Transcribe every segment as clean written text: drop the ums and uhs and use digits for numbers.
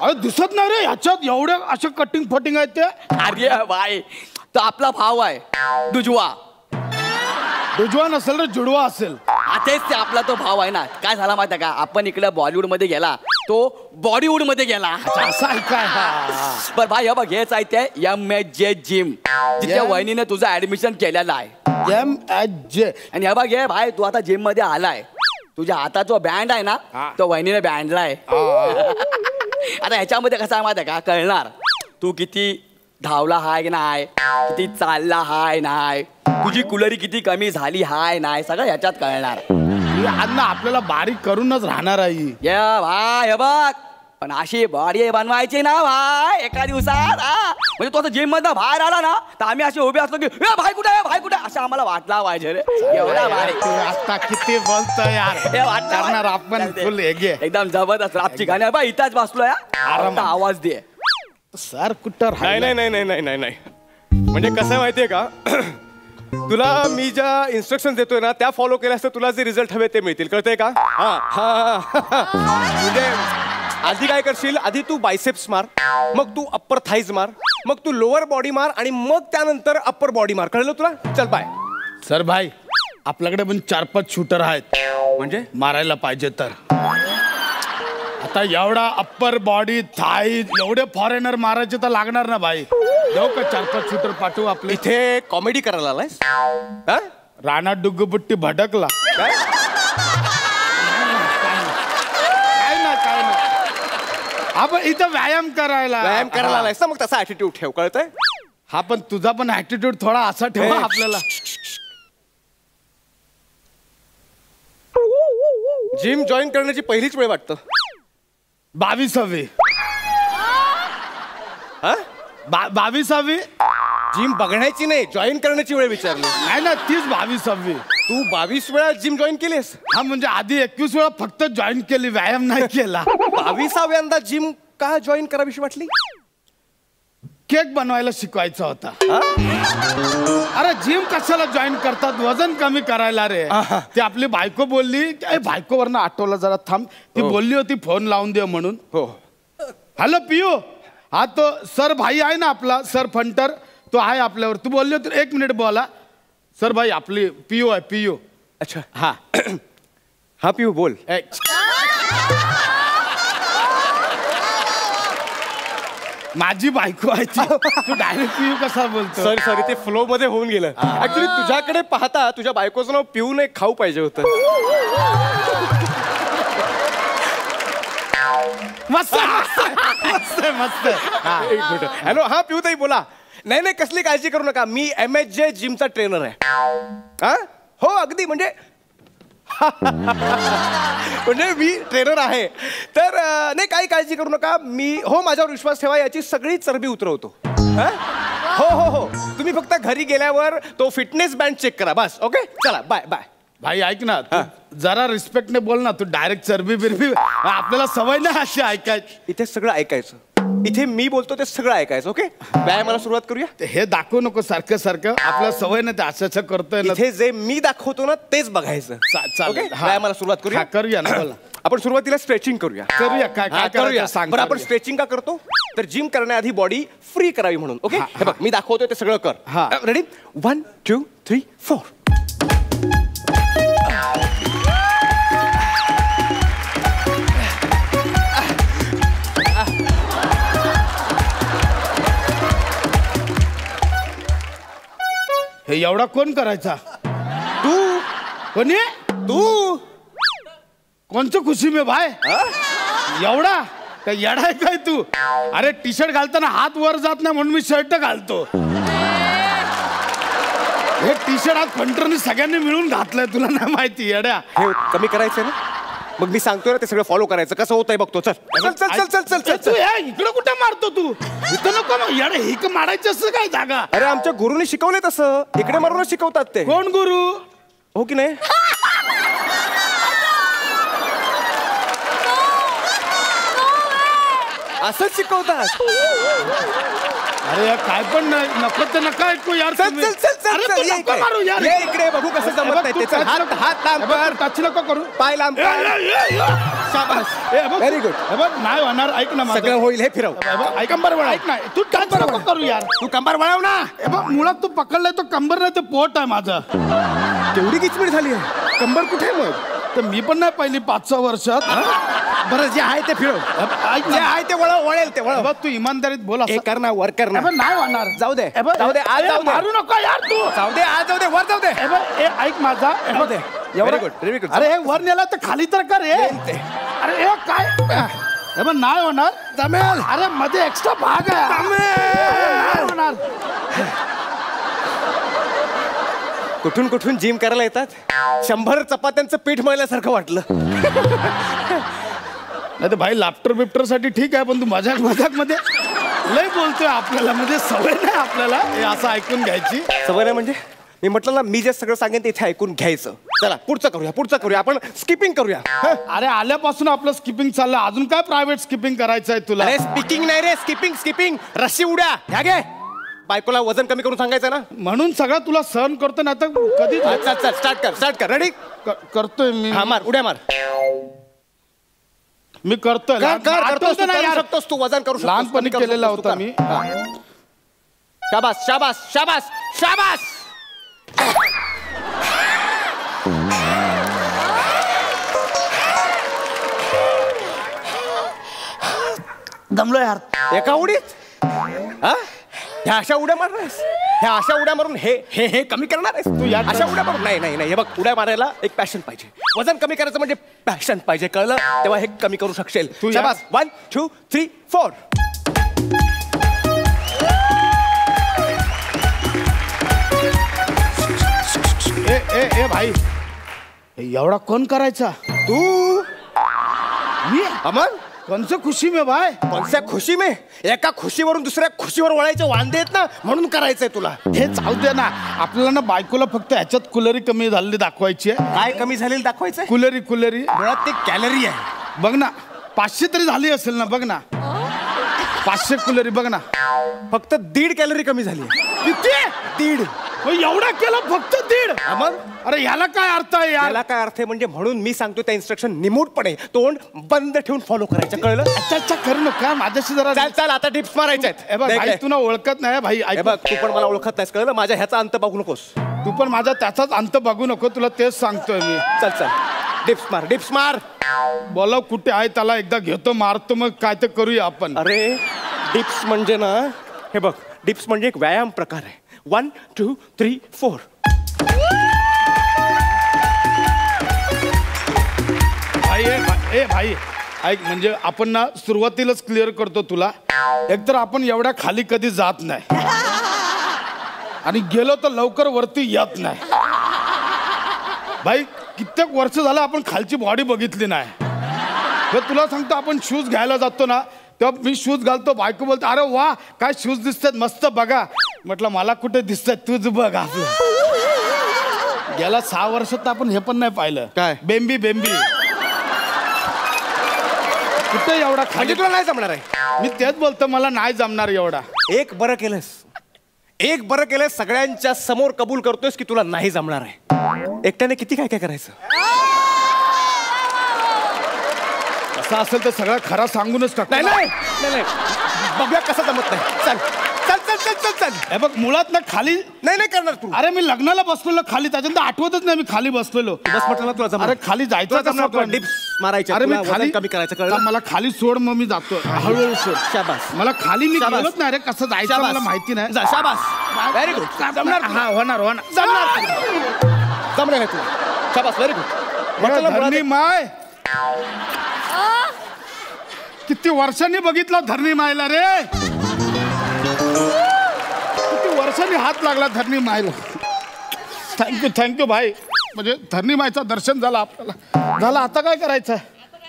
अरे दिसत नाही रे ह्याच्यात एवढे असे कटिंग फटिंग आहेत ते. अरे भाई तो आपला भाव आहे दुजवा. दुजवा नसेल रे जुडवा असेल. तेच ते आपला तो भाव आहे ना. काय झाला माहिती आहे का आपण इकडे बॉलिवूड मध्ये गेला तो बॉलिवूड मध्ये गेला. असं आहे काय. बर भाई हे बघ हेच आहे ते MHJ जिम जिथे वहिनीने तुझं ऍडमिशन केलेलं आहे. MHJ. आणि हे बघ हे भाई तू आता जिम मध्ये आलाय तुझ्या हातात जो बँड आहे ना तो वहिनीने बँडलाय. आता ह्याच्यामध्ये कसं आहे माहिती आहे का कळणार तू किती धावला हाय नाही किती चालला हाय नाही तुझी कुलरी किती कमी झाली हाय नाही सगळं ह्याच्यात कळणार. अन्न आपल्याला बारीक करूनच राहणार आहे. या भाई हे बघ पण अशी बॉडी बनवायची ना भाई एका दिवसात. म्हणजे तो जिम मधनं बाहेर आला ना तर आम्ही असे उभे असलो की भाई कुठे आहे भाई कुठे असं आम्हाला वाटला पाहिजे रे. एवढा भारी आता किती बोलतो यार. हे वाटणार आपण फुल एकदम जबरदस्त रापची गाणी बाई इथंच बसलो या आवाज दे. सर कुठं. नाही नाही नाही नाही नाही नाही म्हणजे कसं आहे माहितीये का तुला मी ज्या इन्स्ट्रक्शन देतोय ना त्या फॉलो केल्यास तर तुला जे रिझल्ट हवे ते मिळतील. कळतंय का. म्हणजे आधी काय करशील आधी तू बायसेप्स मार मग तू अप्पर थाईज मार मग तू लोअर बॉडी मार आणि मग त्यानंतर अप्पर बॉडी मार. कळलं तुला. चल बाय. सर भाई आपल्याकडे पण 4-5 शूटर आहेत म्हणजे मारायला पाहिजे तर. आता एवढा अप्पर बॉडी थाई एवढे फॉरेनर मारायचे तर लागणार ना भाई. जाऊ का 4-5 शूटर पाठवू आपले. इथे कॉमेडी करायला आलायस. राणा डुग्गुबुट्टी भडकला. काय ना आपण इथं व्यायाम करायला आलायस ना मग तसा ऍटिट्यूड ठेव. कळतंय. हा पण तुझा पण ऍटिट्यूड थोडा असा ठेवा आपल्याला. जिम जॉईन करण्याची पहिलीच वेळ वाटतं 22वी. 22वी जिम बघण्याची नाही जॉईन करण्याची वेळ विचारली. नाही ना तीच 22वी. तू 22 वेळा जिम जॉईन केलीस. हा म्हणजे आधी 21 वेळा फक्त जॉईन केली व्यायाम नाही केला. 22व्यांदा जिम का जॉईन करावीशी वाटली. केक बनवायला शिकवायचा होता. अरे जिम कशाला जॉईन करतात वजन कमी करायला रे. ती आपली बायको बोलली बायकोवरनं आठवलं जरा थांब. ती बोलली होती फोन लावून दे म्हणून. हो हॅलो पियू. हा तो सर भाई आहे ना आपला सर फंटर तो आहे आपल्यावर. तू बोलली होती 1 मिनिट बोला. सर भाई आपली पियू आहे पियू. अच्छा हा हा पियू बोल. माझी बायको आहे तू डायरेक्ट पियू कसा बोलतो. सॉरी ते फ्लो मध्ये होऊन गेलं. ऍक्च्युली तुझ्याकडे पाहता तुझ्या बायकोचं नाव पिऊ नाही खाऊ पाहिजे होतं. मस्त मस्त मस्त. हॅलो हा पिऊ ताई बोला. नाही नाही कसली काळजी करू नका मी MHJ जिमचा ट्रेनर आहे. हो अगदी म्हणजे म्हणजे मी ट्रेनर आहे तर नाही काही काळजी करू नका मी. हो माझ्यावर विश्वास ठेवा याची सगळी चरबी उतरवतो. हो हो हो तुम्ही फक्त घरी गेल्यावर तो फिटनेस बँड चेक करा बस. ओके चला बाय बाय. भाई ऐक ना जरा रिस्पेक्टने बोल ना. तू डायरेक्ट चरबी बिरबी आपल्याला सवय नाही अशी ऐकायची. इथे सगळं ऐकायचं. इथे मी बोलतो ते सगळं ऐकायचं. ओके व्यायामाला सुरुवात करूया. हे दाखवू नको सारखं सारखं आपल्याला सवय नाही ते असं करतोय. इथे जे मी दाखवतो ना तेच बघायचं. ओके व्यायामाला सुरुवात करूया. करूया ना बोला. आपण सुरुवातीला स्ट्रेचिंग करूया. काय काय करूया. सांग. बरं आपण स्ट्रेचिंग का करतो तर जिम करण्याआधी बॉडी फ्री करावी म्हणून. ओके हे बघ मी दाखवतोय ते सगळं कर. रेडी 1 2 3 4. हे एवढा कोण करायचा. तू कोणी तू कोणचं खुशी में भाई एवढा काय येडा आहे काय तू. अरे टी शर्ट घालताना हात वर जात नाही म्हणून मी शर्ट घालतो. हे टी शर्ट आज फंटरने सगळ्यांनी मिळून घातलंय तुला नाही माहिती येड्या. हे कमी करायचंय ना मग मी सांगतोय ना ते सगळं फॉलो करायचं. कसं होतंय बघतो. चल चल चल चल चल चल तू इकडे कुठे मारतो तू. इथं नको येडे हिक मारायचं असं काय जागा. अरे आमच्या गुरुने शिकवले तसं इकडे मारूनच शिकवतात ते. कोण गुरु. हो की नाही. असंच शिकवतात. अरे काय पण नको ते नका ऐकू यार. चल चल चल चल मारू यार. इकडे बघू कसं जमत नाही. हात लांब कर. टच नको करू. पाय लांब कर. Very good. नाही होणार, ऐक ना माझं. सगळं होईल, हे फिरव. ऐक ऐक ना, तू कंबर नको करू यार. तू कंबर वळव ना. मुळात तू पकडलाय तो कंबर नाही, ते पोट आहे माझं. केवढी किचमीट झाली आहे. कंबर कुठे मग? तर मी पण नाही पहिली 5-6 वर्षात. बरं, जे आहे ते फिरव. ऐक जे ना, आहे ते वळेल ते वळव. तू इमानदारीत बोल. हे कर ना, वर कर ना. नाही होणार. जाऊ दे, जाऊ दे, आज जाऊ दे. मारू नको यार तू. जाऊ दे, आज जाऊ दे, वर जाऊ दे. ऐक माझा. जाऊ दे. Very good, very good. अरे हे वर नेला तर खाली तर कर रे. अरे हे काय नाही होणार. जमेल. अरे मध्ये एक्स्ट्रा भाग आहे. नाही होणार. कुठून कुठून जिम करायला येतात. 100 चपात्यांचं पीठ मळल्यासारखं वाटलं. नाही तर भाई लाफ्टर बिफ्टर साठी ठीक आहे, पण तू मजाक मध्ये लय बोलतोय. आपल्याला म्हणजे सवय नाही आपल्याला हे असं ऐकून घ्यायची. सवय नाही म्हणजे मी म्हटलं ना, मी जे सगळं सांगेन ते इथे ऐकून घ्यायचं. चला पुढचं करूया. आपण स्किपिंग करूया. अरे आल्यापासून आपलं स्किपिंग चाललं, अजून काय प्रायव्हेट स्किपिंग करायचं आहे तुला? अरे स्पीकिंग नाही रे, स्किपिंग. रस्सी उड्या. ह्या घे. बायकोला वजन कमी करून सांगायचं ना. म्हणून सगळं तुला सहन करतो ना. आता कधी चल स्टार्ट कर. रेडी? करतोय मी. हा, मार उड्या मार. मी करतोय. करतोस तू वजन करू शकतो. लहानपणी केलेला होता मी. शाबास. दमलो यार. एका उडीत ह्या अशा उड्या मारणार आहेस. ह्या अशा उड्या मारून हे कमी करणार आहेस तू? या अशा उड्या मारून नाही. हे बघ, उड्या मारायला एक पॅशन पाहिजे. वजन कमी करायचं म्हणजे पॅशन पाहिजे, कळलं? तेव्हा हे कमी करू शकशील. तू शाबास. 1 2 3 4. ए भाई, एवढा कोण करायचा? तू. मी. अमन, कोणचं खुशी में भाई? कोणत्या खुशी में? एका खुशीवरून दुसऱ्या खुशीवर वळायचे वांदे आहेत ना, म्हणून करायचंय तुला. हे चालू दे ना. आपल्याला ना बायकोला फक्त ह्याच्यात कुलरी कमी झालेली दाखवायची आहे. काय कमी झालेलं दाखवायचंय? कुलरी मुळात ते कॅलरी आहे. बघ ना, 500 तरी झाली असेल ना. बघ ना, 500 कुलरी बघ ना. फक्त 1.5 कॅलरी कमी झाली. किती? 1.5. एवढा केलं फक्त 1.5? अमन, अरे ह्याला काय अर्थ आहे यार? याला काय अर्थ आहे म्हणजे, म्हणून मी सांगतो त्या इन्स्ट्रक्शन निमूटपणे तोंड बंद ठेवून फॉलो करायचं, कळलं? अच्छा करू नका. माझ्याशी जरा चल आता टिप्स मारायच्या भाई. तुला ओळखत नाही भाई. बघ, तू पण मला ओळखत नाहीस, कळलं? माझ्या ह्याचा अंत बघू नकोस. तू पण माझा त्याचाच अंत बघू नको. तुला तेच सांगतोय मी. चल डिप्स मार. बोला कुठे आहे त्याला एकदा घेतो, मारतो, मग काय ते करूया आपण. अरे डिप्स म्हणजे ना, हे बघ, डिप्स म्हणजे एक व्यायाम प्रकार आहे. 1 2 3 4. भाई ऐक, म्हणजे आपण ना सुरुवातीलाच क्लिअर करतो तुला. एकतर आपण एवढ्या खाली कधी जात नाही, आणि गेलो तर लवकर वरती येत नाही. भाई कित्येक वर्ष झालं आपण खालची बॉडी बघितली नाही. तुला सांगतो, आपण शूज घ्यायला जातो ना, तेव्हा मी शूज घालतो, बायको बोलतो अरे वा काय शूज दिसतात मस्त बघा. म्हटलं मला कुठे दिसतात, तूच बघ आपलं. गेल्या 6 वर्षात आपण हे पण नाही पाहिलं. काय? बेंबी कुठे एवढा खाली? तुला नाही जमणार आहे. मी तेच बोलतो, मला नाही जमणार एवढा. एक बरं केलंस, सगळ्यांच्या समोर कबूल करतोयस की तुला नाही जमणार आहे. एकट्याने किती काय करायचं? असं असेल तर सगळं खरा सांगूनच टाक. नाही बघूया कसं जमत नाही. चल. हे बघ, मुळात ना खाली नाही करणार तू. अरे मी लग्नाला बसलेलो खाली, त्याच्यानंतर आठवतच नाही मी खाली बसलेलो. बस म्हटलं तुला जमणार. अरे खाली जायचं, डिप्स मारायचं. अरे मी खाली कमी करायचं, कळलं? मला खाली सोड, मग मी जातो हळूहळू सोड. शाबास. मला खाली मी शाबास. गेलोच नाही रे, कसं जायचं मला माहिती नाही. शाबास. Very good. जमणार. जमणार तुला. शाबास, व्हेरी गुड. धरणी माय किती वर्षांनी बघितलं धरणी मायला रे. किती वर्षांनी हात लागला धरणी मायला. थँक्यू भाई. म्हणजे धरणी मायचं दर्शन झालं आपल्याला. झालं, आता काय करायचं?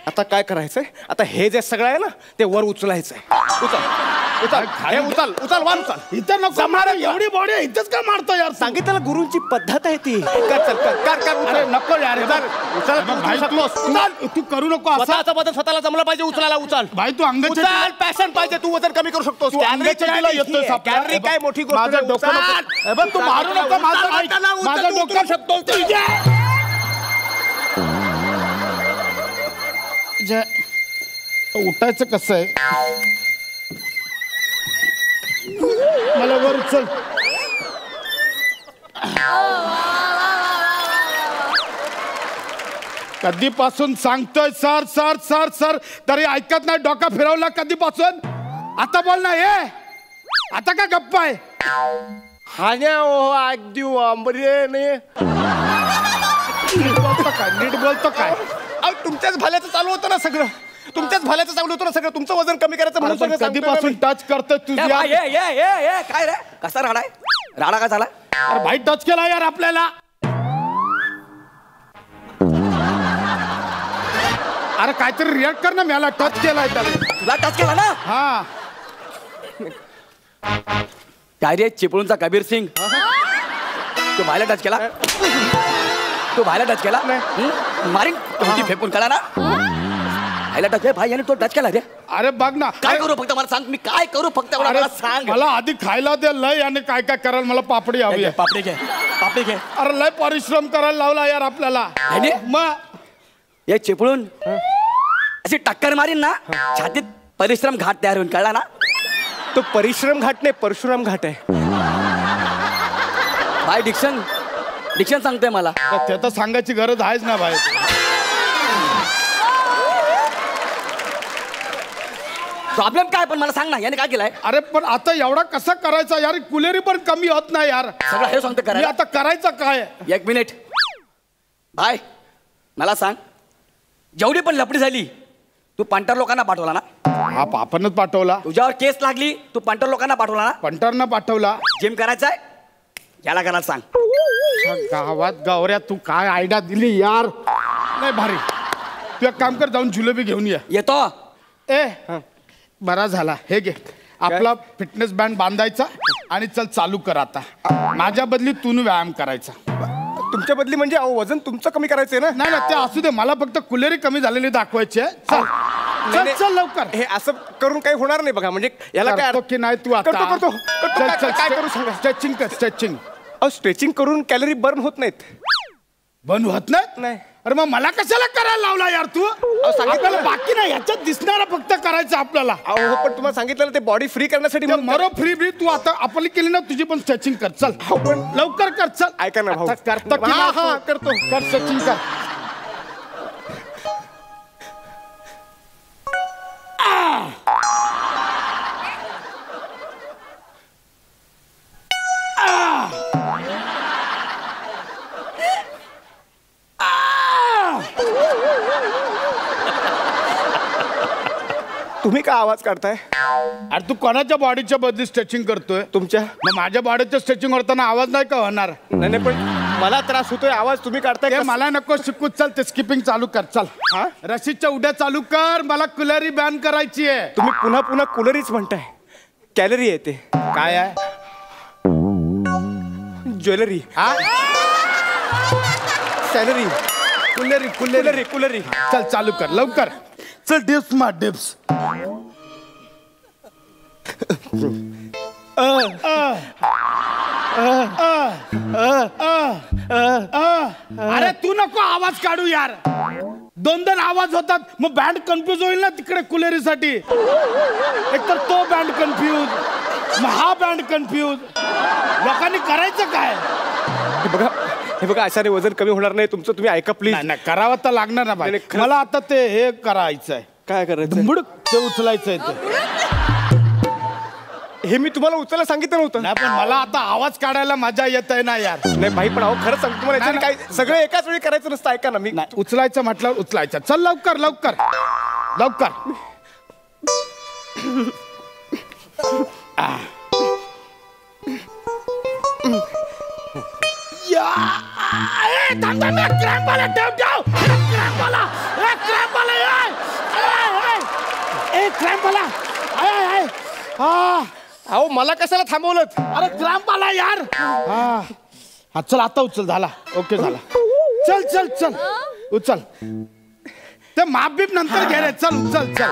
आता काय करायचंय? आता हे जे सगळं आहे ना, ते वर उचलायचंय. उचल वर उचल. इथं नको मार, एवढी बॉडी इथंच का मारतो यार? सांगितलं गुरुंची पद्धत आहे ती. कर. नको यार. तू करू नको असं. बदल स्वतःला जमलं पाहिजे. उचलायला उचल भाई. तू अंगाच्या पॅशन पाहिजे. तू वजन कमी करू शकतोस. कॅलरी काय मोठी गोष्ट? माझं डोकं तू मारू नको. माझं डोकं शकतो. म्हणजे उठायचं कसं आहे? मला वर चल. कधीपासून सांगतोय सर सर सर सर तरी ऐकत नाही. डोका फिरवला कधीपासून? आता बोल ना. हे आता का गप्पा आहे? नीट बोलतो काय? तुमच्याच भल्याचं चालू होतं ना सगळं. तुमच्याच भल्याचं चालू होतं ना सगळं. तुमचं वजन कमी करायचं म्हणून सगळं कधीपासून टच करतोय तुझ्या? काय रे कसा राडा आहे? राडा का झाला? अरे भाई टच केला यार आपल्याला. अरे काहीतरी रिॲक्ट कर ना. मला टच केलाय त्याला. तुला टच केला ना? हा. काय रे चिपळूणचा कबीर सिंग? तू भाईला टच केला? तू भाईला टच केला? मारीन तुमची फेकून कळा ना. भाईला टच आहे. भाई याने तो टच केला रे. अरे बघ ना. काय करू फक्त मला सांग. मी काय करू फक्त मला सांग. मला आधी खायला दे. लय आणि काय काय करायला मला पापडी हवी आहे. पापडी घे. पापडी घे. अरे लय परिश्रम करायला लावला यार आपल्याला. मग हे चिपळूण अशी टक्कर मारीन ना छातीत परिश्रम घाट तयार होऊन कळला ना. तो परिश्रम घाट नाही परशुराम घाट आहे. भाई डिक्शन सांगतोय मला. ते तर सांगायची गरज आहेच ना भाई. प्रॉब्लेम काय पण मला सांग ना. याने काय केलंय? अरे पण आता एवढा कसा करायचा यार? कुलेरी पण कमी होत नाही यार. सगळं हे सांगतो मी करायला. आता करायचं काय? एक मिनिट भाई मला सांग. जेवढी पण लपडी झाली तू पंटर लोकांना पाठवला ना? हा आपणच पाठवला. तुझ्यावर केस लागली तू पंटर लोकांना पाठवला ना? पंटरनं पाठवला. जिम करायचंय याला करायला सांग. गावात गावऱ्या तू काय आयडिया दिली यार. नाही भारी. तू एक काम कर जाऊन जुलेबी घेऊन ये. येतो. ए बरा झाला. हे घे आपला फिटनेस बँड बांधायचा आणि चल चालू कर आता. माझ्या बदली तू व्यायाम करायचा. तुमच्या बदली म्हणजे वजन तुमचं कमी करायचंय ना? नाही ना ते असू दे. मला फक्त कुलेरी कमी झालेली दाखवायची आहे. चल चल चल लवकर. हे असं करून काही होणार नाही बघा. म्हणजे याला काय करतो की नाही तू आता? करतो. काय करू सांगा. स्ट्रेचिंग कर स्ट्रेचिंग. स्ट्रेचिंग करून कॅलरी बर्न होत नाहीत. बंद होत नाही. अरे मग मला कशाला करायला लावला यार तू? आपल्याला बाकी नाही याच्यात दिसणारा फक्त करायचं आपल्याला. अहो पण तुम्हाला सांगितलं ना ते बॉडी फ्री करण्यासाठी. मरो फ्री फ्री तू आता आपली केली ना तुझी पण स्ट्रेचिंग कर. चल पण लवकर कर. चल ऐका ना भाऊ. करतो की नाही? हा करतो. कर स्ट्रेचिंग कर. तुम्ही काय आवाज काढताय? अरे तू कोणाच्या बॉडीच्या बदली स्ट्रेचिंग करतोय? तुमच्या. मग माझ्या बॉडीचं स्ट्रेचिंग करताना आवाज नाही का होणार? नाही पण मला त्रास होतोय. आवाज तुम्ही काढताय. मला नको शिकू. चल ते स्किपिंग चालू कर. चल हा रशीच्या उड्या चालू कर. मला कुलेरी बॅन करायची आहे. तुम्ही पुन्हा कुलरीच म्हणताय. कॅलरी येते. काय आहे? ज्वेलरी. हा सॅलरी. कुलेरी. चल चालू कर लवकर. चल डिप्स मार डिप्स. अरे तू नको आवाज काढू यार. दोन आवाज होतात. मग बँड कन्फ्यूज होईल ना तिकडे कुलेरीसाठी. एकतर तो बँड कन्फ्यूज मग हा बँड कन्फ्यूज. लोकांनी करायचं काय? हे बघा अशाने वजन कमी होणार नाही तुमचं. तुम्ही ऐका प्लीज. नाही करावं तर लागणार ना भाई. मला आता ते हे करायचं आहे. काय करायचं? बुडक ते उचलायचं आहे ते. हे मी तुम्हाला उचलायला सांगितलं नव्हतं. नाही पण मला आता आवाज काढायला मजा येत आहे ना यार. नाही भाई पण खरंच सांगतो तुम्हाला याच्याने काय सगळं एकाच वेळी करायचं नसतं. ऐका ना मी. उचलायचं म्हटलं उचलायचं. चल लवकर लवकर लवकर. अहो मला कशाला थांबवलं? अरे क्रॅम्प आला यार. हा चल आता उचल. झाला. ओके झाला. चल चल चल उचल. ते माप बीप नंतर घे रे. चल उचल चल.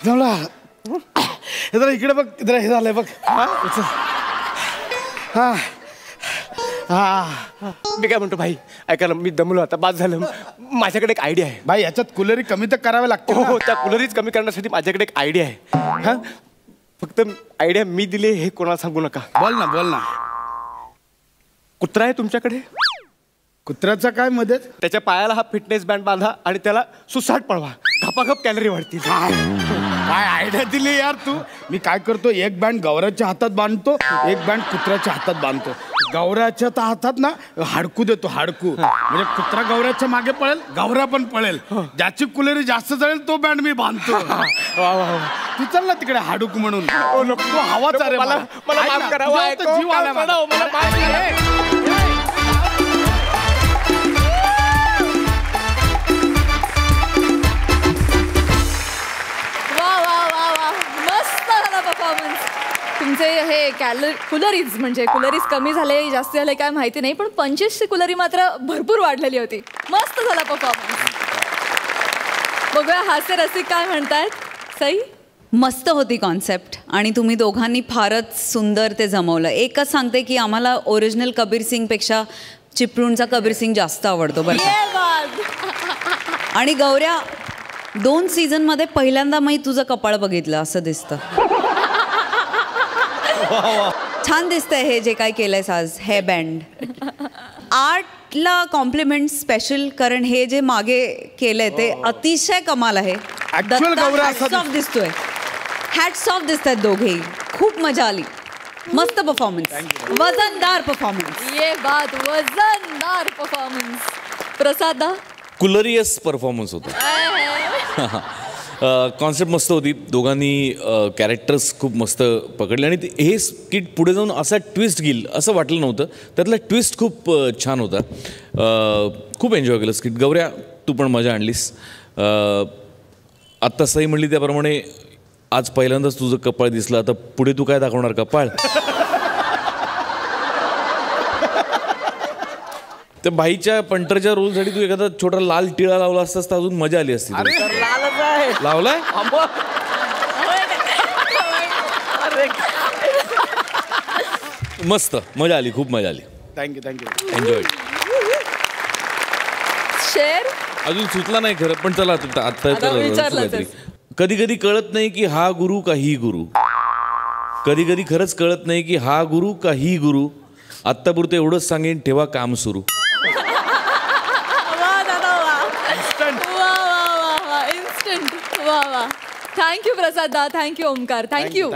जमला जरा इकडे बघ, जरा हे झालंय बघ. हा हा मी काय म्हणतो भाई, ऐका ना, मी दमलो आता, बाद झालं. माझ्याकडे एक आयडिया आहे. भाई याच्यात कुलरी कमी तर करावे लागते. हो, त्या कुलरीच कमी करण्यासाठी माझ्याकडे एक आयडिया आहे. हा, फक्त आयडिया मी दिली हे कोणाला सांगू नका. बोल ना बोल ना. कुत्रा आहे तुमच्याकडे? कुत्र्याचा काय मदत? त्याच्या पायाला हा फिटनेस बँड बांधा आणि त्याला सुसाट पळवा, घपाघप कॅलरी वाढतील. काय आयडिया दिली यार तू. मी काय करतो, एक बँड गौऱ्याच्या हातात बांधतो, एक बँड कुत्र्याच्या हातात बांधतो. गौऱ्याच्या हातात ना हाडकू देतो, हाडकू. म्हणजे कुत्रा गौऱ्याच्या मागे पळेल, गौरा पण पळेल. ज्याची कुलेरी जास्त जळेल तो बँड मी बांधतो. तू चल ना तिकडे हाडूक म्हणून. तो हवाचा रे. मला माफ करा. जीव आला मला. मला माफ करा. तुमचे हे कुलरीज म्हणजे कुलरीज कमी झाले जास्त झाले काय माहिती नाही, पण 25ची कुलरी मात्र भरपूर वाढलेली होती. मस्त झाला परफॉर्मन्स. बघूया हास्य रसिक काय म्हणतायत. सई मस्त होती कॉन्सेप्ट आणि तुम्ही दोघांनी फारच सुंदर ते जमवलं. एकच सांगते की आम्हाला ओरिजिनल कबीर सिंग पेक्षा चिपळूणचा कबीर सिंग जास्त आवडतो बरं. आणि गौऱ्या 2 सीझनमध्ये पहिल्यांदा मी तुझं कपाळ बघितलं असं दिसतं. छान दिसतंय हे जे काय केलंयस आज. हे बँड आर्टला कॉम्प्लिमेंट स्पेशल, कारण हे जे मागे केलंय ते अतिशय कमाल आहे. हॅट्स ऑफ दिसतोय. हॅट्स ऑफ दिसतात दोघेही. खूप मजा आली. मस्त परफॉर्मन्स, वजनदार परफॉर्मन्स. ये बात, वजनदार परफॉर्मन्स. प्रसाद कुलरियस परफॉर्मन्स होता. कॉन्सेप्ट मस्त होती. दोघांनी कॅरेक्टर्स खूप मस्त पकडले आणि हे स्किट पुढे जाऊन असा ट्विस्ट घेईल असं वाटलं नव्हतं. त्यातला ट्विस्ट खूप छान होता. खूप एन्जॉय केलं स्किट. गौऱ्या तू पण मजा आणलीस. आत्ता सई म्हणली त्याप्रमाणे आज पहिल्यांदाच तुझं कपाळ दिसलं. आता पुढे तू काय दाखवणार कपाळ? त्या बाईच्या पंटरच्या रोलसाठी तू एखादा छोटा लाल टिळा लावला असतास तर अजून मजा आली असती. लावलाय? मस्त मजा आली, खूप मजा आली. थँक्यू. एन्जॉय. शेर अजून सुचला नाही खरं, पण चला आता कधी कधी कळत नाही की हा गुरु का ही गुरु. कधी कधी खरंच कळत नाही की हा गुरु का ही गुरु. आत्तापुरतं एवढंच सांगेन, ठेवा काम सुरू. इन्स्टंट. वा वा. थँक्यू प्रसाद दा. थँक्यू ओमकार. थँक्यू.